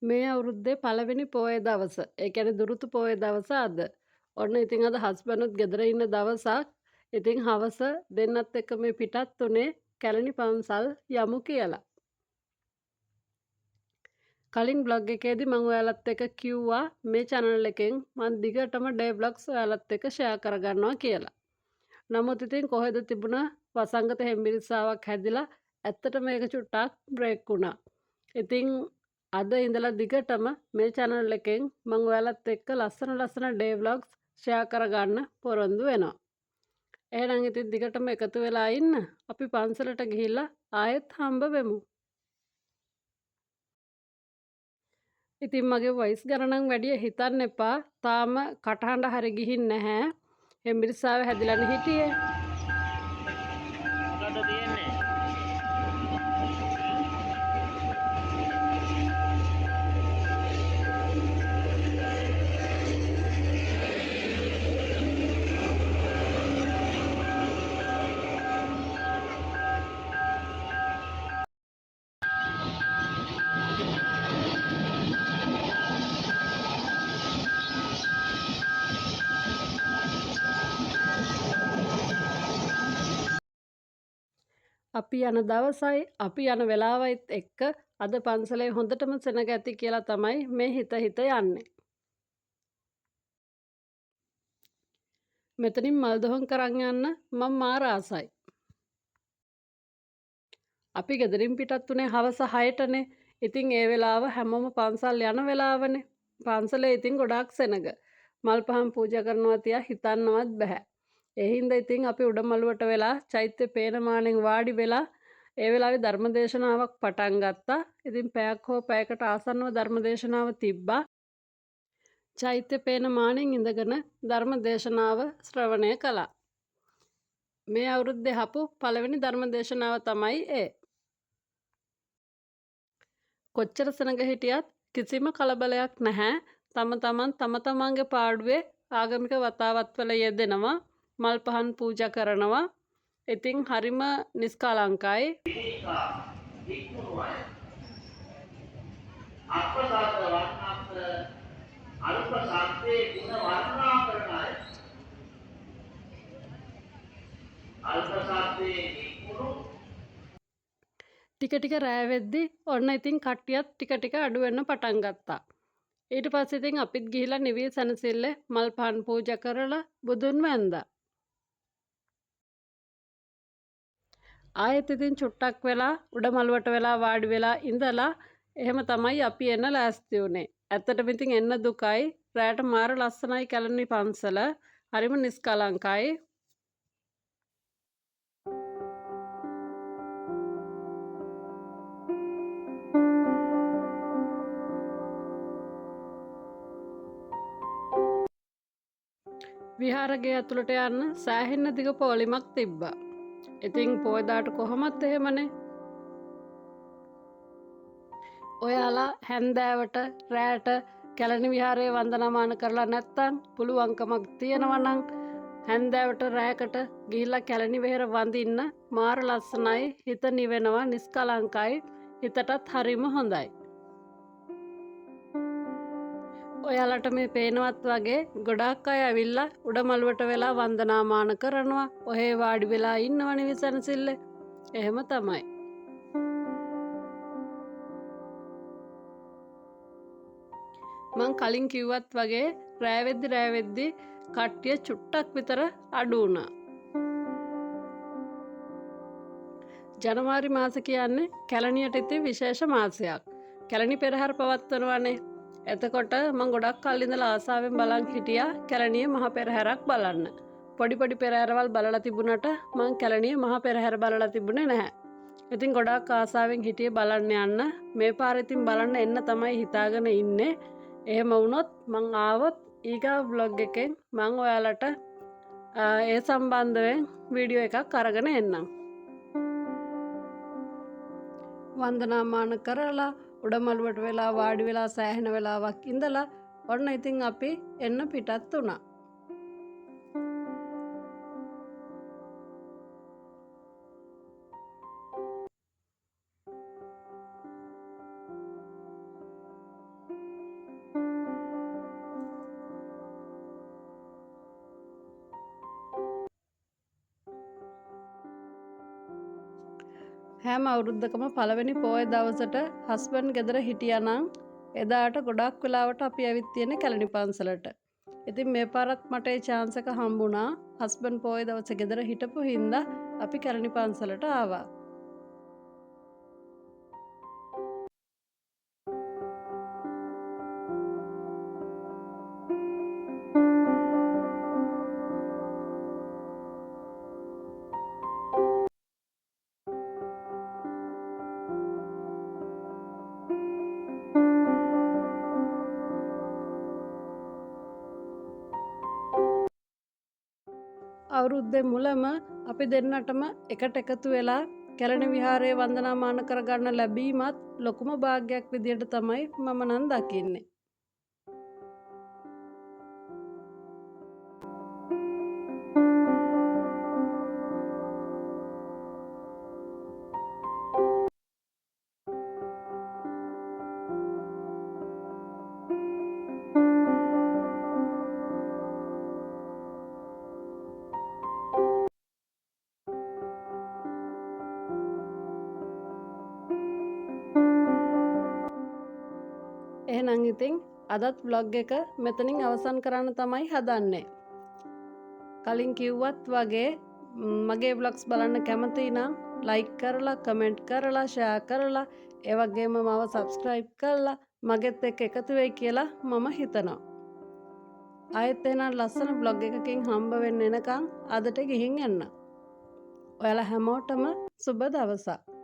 මේ අවුරුද්දේ පළවෙනි පෝය දවස. ඒ කියන්නේ දුරුතු පෝය දවස අද. ඔන්න ඉතින් අද හස්බන්ඩ්ත් ගෙදර ඉන්න දවසක්. ඉතින් හවස දෙන්නත් එක්ක මේ පිටත් උනේ කැලණි පන්සල් යමු කියලා. කලින් බ්ලොග් එකේදී මම ඔයාලත් එක්ක කිව්වා මේ channel එකෙන් මම දිගටම ඩේ බ්ලොග්ස් ඔයාලත් එක්ක ෂෙයා කරගන්නවා කියලා. නමුත් ඉතින් කොහෙද තිබුණ වසංගත හෙම්බිරිස්සාවක් හැදිලා ඇත්තට මේක චුට්ටක් බ්‍රේක් වුණා. ඉතින් අද ඉඳලා දිගටම මේ channel එකෙන් මම ඔයාලත් එක්ක ලස්සන ඩේ vlogs ෂෙයා කරගන්න පොරොන්දු වෙනවා. එහෙනම් ඉතින් දිගටම එකතු වෙලා ඉන්න. අපි පන්සලට ගිහිල්ලා ආයෙත් හම්බ වෙමු. ඉතින් මගේ වොයිස් ගණනක් වැඩිය හිතන්න එපා. තාම කටහඬ හරි ගිහින් නැහැ. හෙම්බිරිස්සාව හැදිලානේ හිටියේ. මොකද තියෙන්නේ? අපි යන දවසයි අපි යන වෙලාවයිත් එක්ක අද පන්සලේ හොඳටම සෙනග ඇති කියලා තමයි මේ හිත යන්නේ. මෙතනින් මල් දොහොන් කරන් යන්න මම මාර ආසයි. අපි ගෙදරින් පිටත් උනේ හවස 6ටනේ. ඉතින් ඒ වෙලාව හැමෝම පන්සල් යන වෙලාවනේ. පන්සලේ ඉතින් ගොඩාක් සෙනග. මල් පහන් පූජා කරනවා තියා හිතන්නවත් බෑ. ඒ හින්දා ඉතින් අපි උඩමළුවට වෙලා චෛත්‍ය පේනමානෙන් වාඩි වෙලා ඒ වෙලාවේ ධර්මදේශනාවක් පටන් ගත්තා. ඉතින් පැයක් හෝ පැයකට ආසන්නව ධර්මදේශනාව තිබ්බා. චෛත්‍ය පේනමානෙන් ඉඳගෙන ධර්මදේශනාව ශ්‍රවණය කළා. මේ අවුරුද්දේ හපු පළවෙනි ධර්මදේශනාව තමයි ඒ. කොච්චර සෙනග හිටියත් කිසිම කලබලයක් නැහැ. තම තමන්ගේ පාඩුවේ ආගමික වතාවත්වල යෙදෙනවා. මල් පහන් පූජා කරනවා. ඉතින් හරිම නිස්කලංකයි. අපසාත වර්ණත් අල්ප සත්‍යේ ගුණ වර්ණනා කරන අය. අල්ප සත්‍යේ ගුණ ටික රෑ වෙද්දි ඔන්න ඉතින් කට්ටියත් ටික අඩු වෙන්න පටන් ගත්තා. ඊට පස්සේ ඉතින් අපිත් ගිහිලා නිවිල් සනසිල්ලේ මල් පහන් පූජා කරලා බුදුන් වැන්දා. ආයෙත් ඉතින් චුට්ටක් වෙලා උඩමළුවට වෙලා වාඩි වෙලා ඉඳලා එහෙම තමයි අපි එන්න ලෑස්ති වුනේ. ඇත්තටම ඉතින් එන්න දුකයි. රැට මාර ලස්සනයි කැලණි පන්සල. හරිම නිස්කලංකයි. විහාරගේ ඇතුළට යන්න සෑහෙන්න දිග පෝලිමක් තිබ්බා. ඉතින් පෝයදාට කොහොමත් එහෙමනේ. ඔයාලා හැන්දෑවට රෑට කැලණි විහාරයේ වන්දනාමාන කරලා නැත්තම් පුළුවන්කමක් තියෙනවා නම් හැන්දෑවට රෑකට ගිහිල්ලා කැලණි වෙහෙර වඳින්න මාර ලස්සනයි. හිත නිවෙනවා, නිස්කලංකයි. හිතටත් හරිම හොඳයි. ඔයාලට මේ පේනවත් වගේ ගොඩාක් අය ඇවිල්ලා උඩමළුවට වෙලා වන්දනාමාන කරනවා. ඔහේ වාඩි වෙලා ඉන්නවනේ විසනසිල්ලේ. එහෙම තමයි. මං කලින් කිව්වත් වගේ රෑවෙද්දි කට්ටිය චුට්ටක් විතර අඩු වුණා. ජනවාරි මාස කියන්නේ කැලණියට ඉතින් විශේෂ මාසයක්. කැලණි පෙරහැර පවත්වනවානේ. එතකොට මං ගොඩක් කල් ඉඳලා ආසාවෙන් බලන් හිටියා කැලණියේ මහ පෙරහැරක් බලන්න. පොඩි පෙරහැරවල් බලලා තිබුණට මං කැලණියේ මහ පෙරහැර බලලා තිබුණේ නැහැ. ඉතින් ගොඩක් ආසාවෙන් හිටියේ බලන්න යන්න. මේ පාර ඉතින් බලන්න එන්න තමයි හිතාගෙන ඉන්නේ. එහෙම වුණොත් මං ආවොත් ඊගා vlog එකෙන් මං ඔයාලට ඒ සම්බන්ධයෙන් වීඩියෝ එකක් අරගෙන එන්නම්. වන්දනාමාන කරලා උඩමළුවට වෙලා වාඩි වෙලා සෑහෙන වෙලාවක් ඉඳලා ඔන්න ඉතින් අපි එන්න පිටත් වුණා. හැම අවුරුද්දකම පළවෙනි පෝය දවසට හස්බන්ඩ් ගෙදර හිටියානම් එදාට ගොඩක් වෙලාවට අපි ඇවිත් තියෙන්නේ කැලණි පන්සලට. ඉතින් මේ පාරත් මට ඒ chance එක හම්බුණා. හස්බන්ඩ් පෝය දවසේ ගෙදර හිටපු හින්දා අපි කැලණි පන්සලට ආවා. අවුරුද්දේ මුලම අපි දෙන්නටම එකට එකතු වෙලා කැලණි විහාරයේ වන්දනාමාන කරගන්න ලැබීමත් ලොකුම භාග්යක් විදියට තමයි මම නම් දකින්නේ. එහෙනම් ඉතින් අදත් vlog එක මෙතනින් අවසන් කරන්න තමයි හදන්නේ. කලින් කිව්වත් වගේ මගේ vlogs බලන්න කැමති නම් like කරලා, comment කරලා, share කරලා, ඒ වගේම මම subscribe කරලා මගෙත් එක්ක එකතු වෙයි කියලා මම හිතනවා. ආයෙත් එහෙනම් ලස්සන vlog එකකින් හම්බ වෙන්න එනකන් අදට ගිහින් එන්න. ඔයාලා හැමෝටම සුබ දවසක්.